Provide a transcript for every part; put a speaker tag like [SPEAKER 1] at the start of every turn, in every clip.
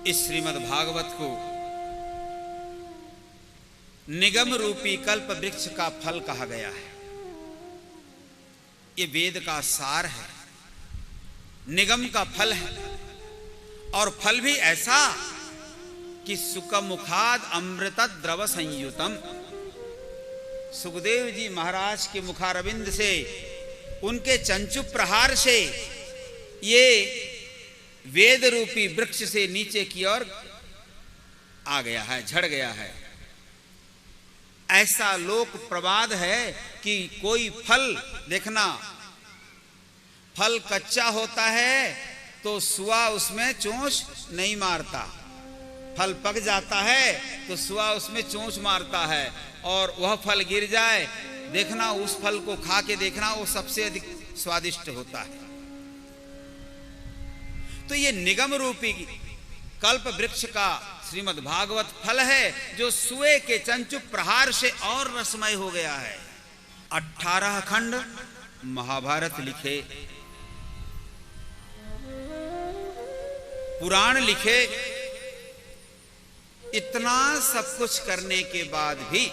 [SPEAKER 1] इस श्रीमद् भागवत को निगम रूपी कल्प वृक्ष का फल कहा गया है। ये वेद का सार है, निगम का फल है, और फल भी ऐसा कि सुकमुखाद अमृत द्रव संयुतम। सुखदेव जी महाराज के मुखारविंद से, उनके चंचु प्रहार से ये वेद रूपी वृक्ष से नीचे की ओर आ गया है, झड़ गया है। ऐसा लोक प्रवाद है कि कोई फल देखना, फल कच्चा होता है तो सुआ उसमें चोंच नहीं मारता, फल पक जाता है तो सुआ उसमें चोंच मारता है, और वह फल गिर जाए, देखना उस फल को खा के देखना, वो सबसे अधिक स्वादिष्ट होता है। तो ये निगम रूपी कल्प वृक्ष का श्रीमद् भागवत फल है, जो सुए के चंचु प्रहार से और रसमय हो गया है। 18 खंड महाभारत लिखे, पुराण लिखे, इतना सब कुछ करने के बाद भी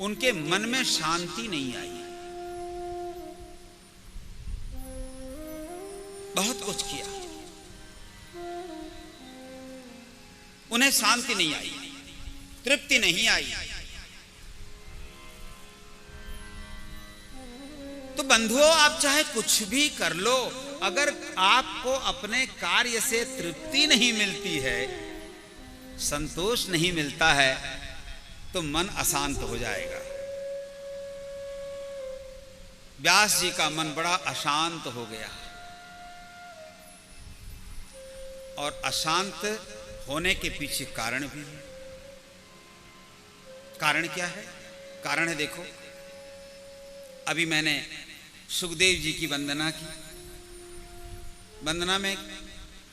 [SPEAKER 1] उनके मन में शांति नहीं आई। बहुत कुछ किया, उन्हें शांति नहीं आई, तृप्ति नहीं आई। तो बंधुओं, आप चाहे कुछ भी कर लो, अगर आपको अपने कार्य से तृप्ति नहीं मिलती है, संतोष नहीं मिलता है, तो मन अशांत हो जाएगा। व्यास जी का मन बड़ा अशांत हो गया, और अशांत होने के पीछे कारण भी है। कारण क्या है? कारण है, देखो, अभी मैंने सुखदेव जी की वंदना की। वंदना में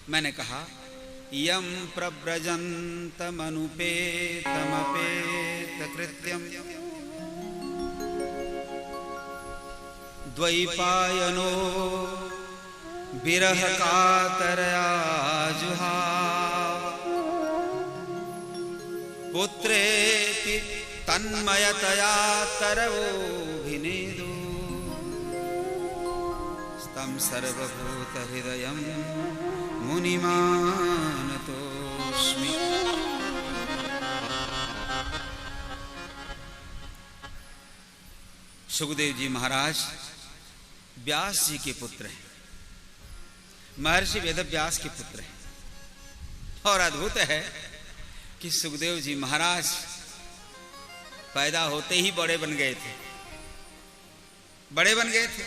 [SPEAKER 1] मैंने कहा, यम प्रव्रजन्तमनुपेतमपेत कृत्यम द्वैपायनो विरह कातरया जुहाव पुत्रेति तन्मयतया तरवोऽभिनेदु तं सर्वभूत हृदयं मुनिमानतोऽस्मि। सुखदेव जी महाराज व्यास जी के पुत्र हैं, महर्षि वेदव्यास के पुत्र हैं। और अद्भुत है कि सुखदेव जी महाराज पैदा होते ही बड़े बन गए थे, बड़े बन गए थे।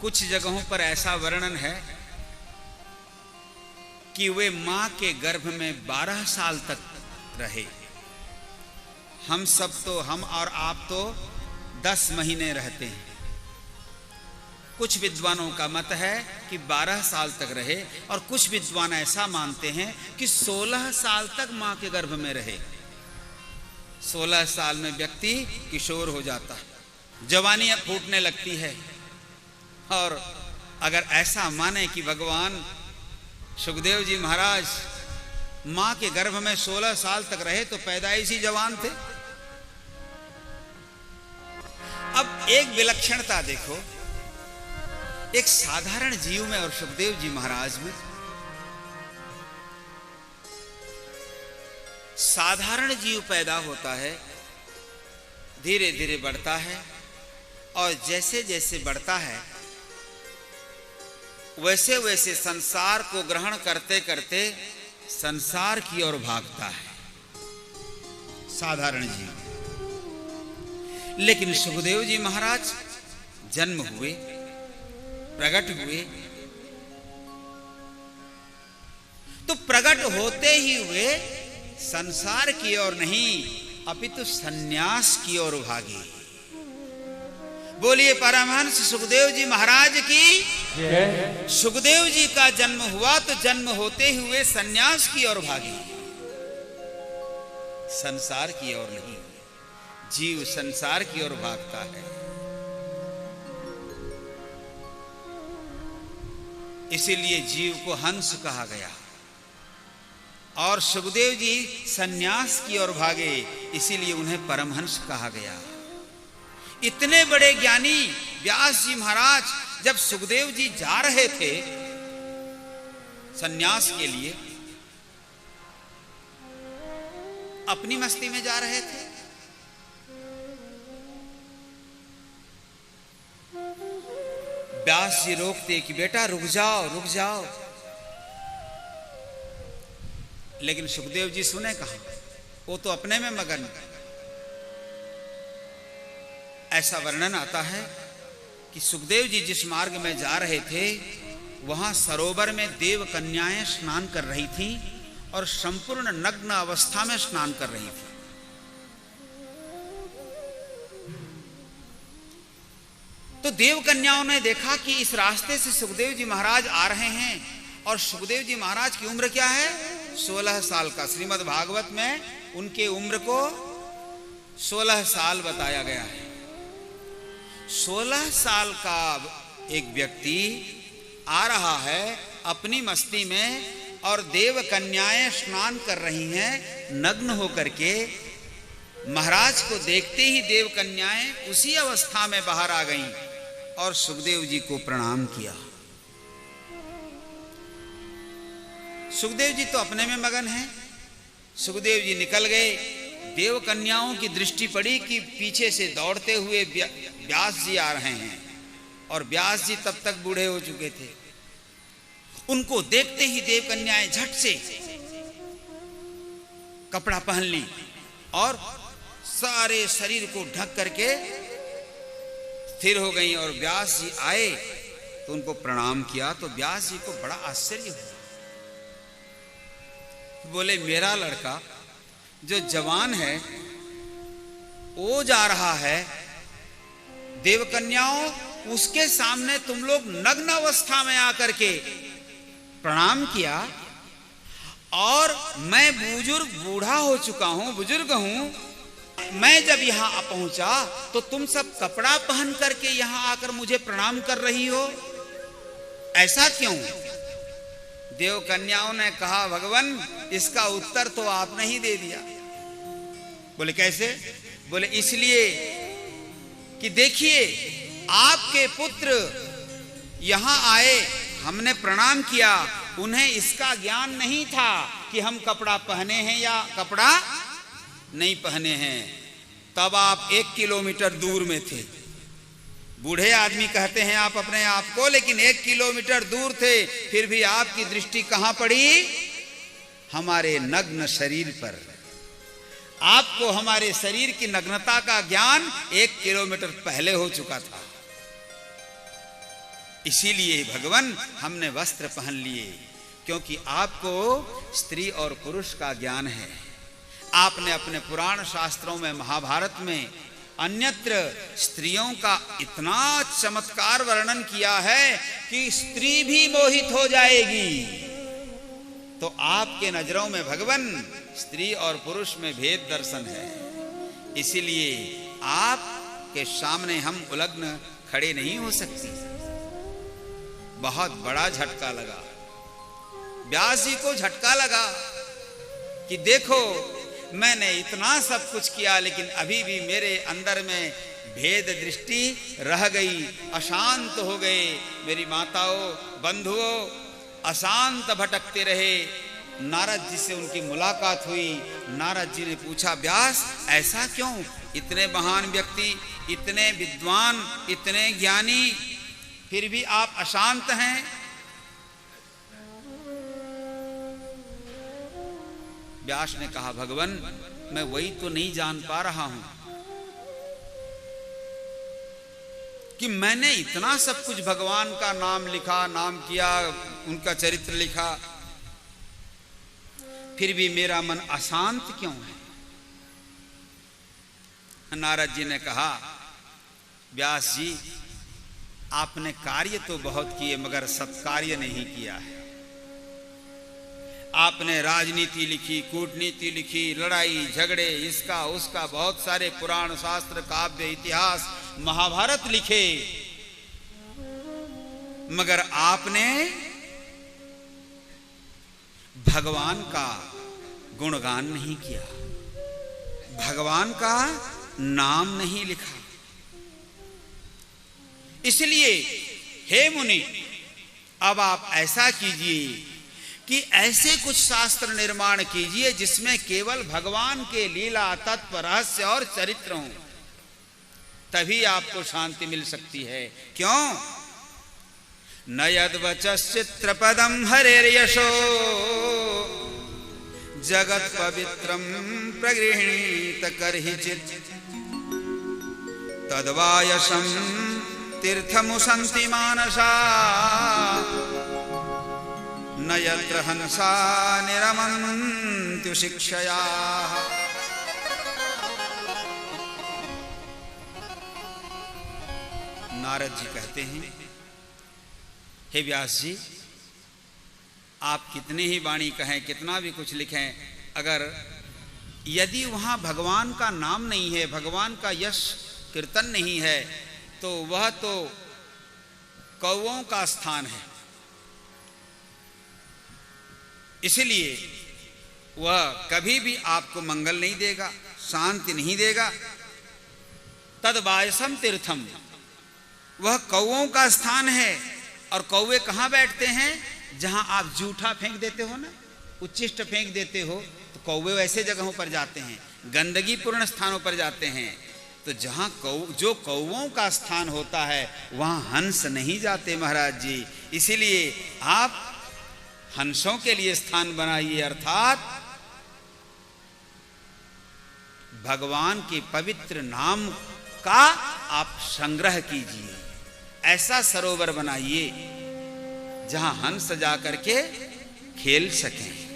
[SPEAKER 1] कुछ जगहों पर ऐसा वर्णन है कि वे मां के गर्भ में 12 साल तक रहे। हम सब तो, हम और आप तो 10 महीने रहते हैं। कुछ विद्वानों का मत है कि 12 साल तक रहे, और कुछ विद्वान ऐसा मानते हैं कि 16 साल तक मां के गर्भ में रहे। 16 साल में व्यक्ति किशोर हो जाता है, जवानी फूटने लगती है। और अगर ऐसा माने कि भगवान सुखदेव जी महाराज मां के गर्भ में 16 साल तक रहे, तो पैदाइशी जवान थे। अब एक विलक्षणता देखो, एक साधारण जीव में और सुखदेव जी महाराज में। साधारण जीव पैदा होता है, धीरे धीरे बढ़ता है, और जैसे जैसे बढ़ता है वैसे वैसे संसार को ग्रहण करते करते संसार की ओर भागता है साधारण जीव। लेकिन सुखदेव जी महाराज जन्म हुए, प्रकट हुए, तो प्रकट होते ही हुए संसार की ओर नहीं, अपितु सन्यास की ओर भागे। बोलिए परमहंस सुखदेव जी महाराज की। सुखदेव जी का जन्म हुआ तो जन्म होते हुए सन्यास की ओर भागे, संसार की ओर नहीं। जीव संसार की ओर भागता है। इसीलिए जीव को हंस कहा गया। और सुखदेव जी सन्यास की ओर भागे, इसीलिए उन्हें परमहंस कहा गया। इतने बड़े ज्ञानी व्यास जी महाराज जब सुखदेव जी जा रहे थे सन्यास के लिए, अपनी मस्ती में जा रहे थे, व्यास जी रोकते कि बेटा रुक जाओ रुक जाओ, लेकिन सुखदेव जी सुने कहां, वो तो अपने में मगन। ऐसा वर्णन आता है कि सुखदेव जी जिस मार्ग में जा रहे थे वहां सरोवर में देव कन्याएं स्नान कर रही थीं और संपूर्ण नग्न अवस्था में स्नान कर रही थी। तो देव कन्याओं ने देखा कि इस रास्ते से सुखदेव जी महाराज आ रहे हैं और सुखदेव जी महाराज की उम्र क्या है, 16 साल का। श्रीमद् भागवत में उनके उम्र को 16 साल बताया गया है। 16 साल का एक व्यक्ति आ रहा है अपनी मस्ती में और देव कन्याएं स्नान कर रही हैं नग्न होकर के। महाराज को देखते ही देव कन्याएं उसी अवस्था में बाहर आ गईं और सुखदेव जी को प्रणाम किया। सुखदेव जी तो अपने में मगन हैं। सुखदेव जी निकल गए। देव कन्याओं की दृष्टि पड़ी कि पीछे से दौड़ते हुए व्यास जी आ रहे हैं और व्यास जी तब तक बूढ़े हो चुके थे। उनको देखते ही देव कन्याएं झट से कपड़ा पहन ली और सारे शरीर को ढक करके स्थिर हो गई। और व्यास जी आए तो उनको प्रणाम किया तो व्यास जी को बड़ा आश्चर्य हुआ। बोले मेरा लड़का जो जवान है वो जा रहा है, देव कन्याओं उसके सामने तुम लोग नग्न अवस्था में आकर के प्रणाम किया और मैं बुजुर्ग बूढ़ा हो चुका हूं, बुजुर्ग हूं। मैं जब यहां पहुंचा तो तुम सब कपड़ा पहन करके यहां आकर मुझे प्रणाम कर रही हो, ऐसा क्यों? देव कन्याओं ने कहा भगवान इसका उत्तर तो आपने ही दे दिया। बोले कैसे? बोले इसलिए कि देखिए आपके पुत्र यहां आए, हमने प्रणाम किया, उन्हें इसका ज्ञान नहीं था कि हम कपड़ा पहने हैं या कपड़ा नहीं पहने हैं। तब आप 1 किलोमीटर दूर में थे। बूढ़े आदमी कहते हैं आप अपने आप को, लेकिन 1 किलोमीटर दूर थे, फिर भी आपकी दृष्टि कहां पड़ी? हमारे नग्न शरीर पर। आपको हमारे शरीर की नग्नता का ज्ञान 1 किलोमीटर पहले हो चुका था। इसीलिए भगवान हमने वस्त्र पहन लिए, क्योंकि आपको स्त्री और पुरुष का ज्ञान है। आपने अपने पुराण शास्त्रों में, महाभारत में, अन्यत्र स्त्रियों का इतना चमत्कार वर्णन किया है कि स्त्री भी मोहित हो जाएगी। तो आपके नजरों में भगवान स्त्री और पुरुष में भेद दर्शन है। इसीलिए आपके सामने हम उलग्न खड़े नहीं हो सकती। बहुत बड़ा झटका लगा व्यास जी को। झटका लगा कि देखो मैंने इतना सब कुछ किया, लेकिन अभी भी मेरे अंदर में भेद दृष्टि रह गई, अशांत हो गए। मेरी माताओं, बंधुओं अशांत भटकते रहे। नारद जी से उनकी मुलाकात हुई। नारद जी ने पूछा व्यास ऐसा क्यों? इतने महान व्यक्ति, इतने विद्वान, इतने ज्ञानी, फिर भी आप अशांत हैं। व्यास ने कहा भगवान मैं वही तो नहीं जान पा रहा हूं कि मैंने इतना सब कुछ भगवान का नाम लिखा, नाम किया, उनका चरित्र लिखा, फिर भी मेरा मन अशांत क्यों है? नारद जी ने कहा व्यास जी आपने कार्य तो बहुत किए मगर सत्कार्य नहीं किया है। आपने राजनीति लिखी, कूटनीति लिखी, लड़ाई झगड़े, इसका उसका, बहुत सारे पुराण शास्त्र, काव्य, इतिहास, महाभारत लिखे, मगर आपने भगवान का गुणगान नहीं किया, भगवान का नाम नहीं लिखा। इसलिए हे मुनि, अब आप ऐसा कीजिए कि ऐसे कुछ शास्त्र निर्माण कीजिए जिसमें केवल भगवान के लीला, तत्व, रहस्य और चरित्र हों, तभी आपको शांति मिल सकती है। क्यों? न यद्वचश्चित्रपदं हरेर्यशो जगत पवित्रं प्रगृहीत कर्हिचित् तद्वायशं तीर्थमुसन्ति मानसा न यत्र हंसा निरमन्त्यु शिक्षया। नारद जी कहते हैं, हे व्यास जी, आप कितने ही वाणी कहें, कितना भी कुछ लिखें, अगर यदि वहां भगवान का नाम नहीं है, भगवान का यश कीर्तन नहीं है, तो वह तो कौओं का स्थान है। इसलिए वह कभी भी आपको मंगल नहीं देगा, शांति नहीं देगा। तद्वायसम तीर्थम, वह कौओं का स्थान है। और कौवे कहाँ बैठते हैं? जहां आप जूठा फेंक देते हो ना, उच्छिष्ट फेंक देते हो, तो कौवे वैसे जगहों पर जाते हैं, गंदगी पूर्ण स्थानों पर जाते हैं। तो जहां जो कौवों का स्थान होता है वहां हंस नहीं जाते महाराज जी। इसीलिए आप हंसों के लिए स्थान बनाइए, अर्थात भगवान के पवित्र नाम का आप संग्रह कीजिए। ऐसा सरोवर बनाइए जहां हंस जा करके खेल सकें।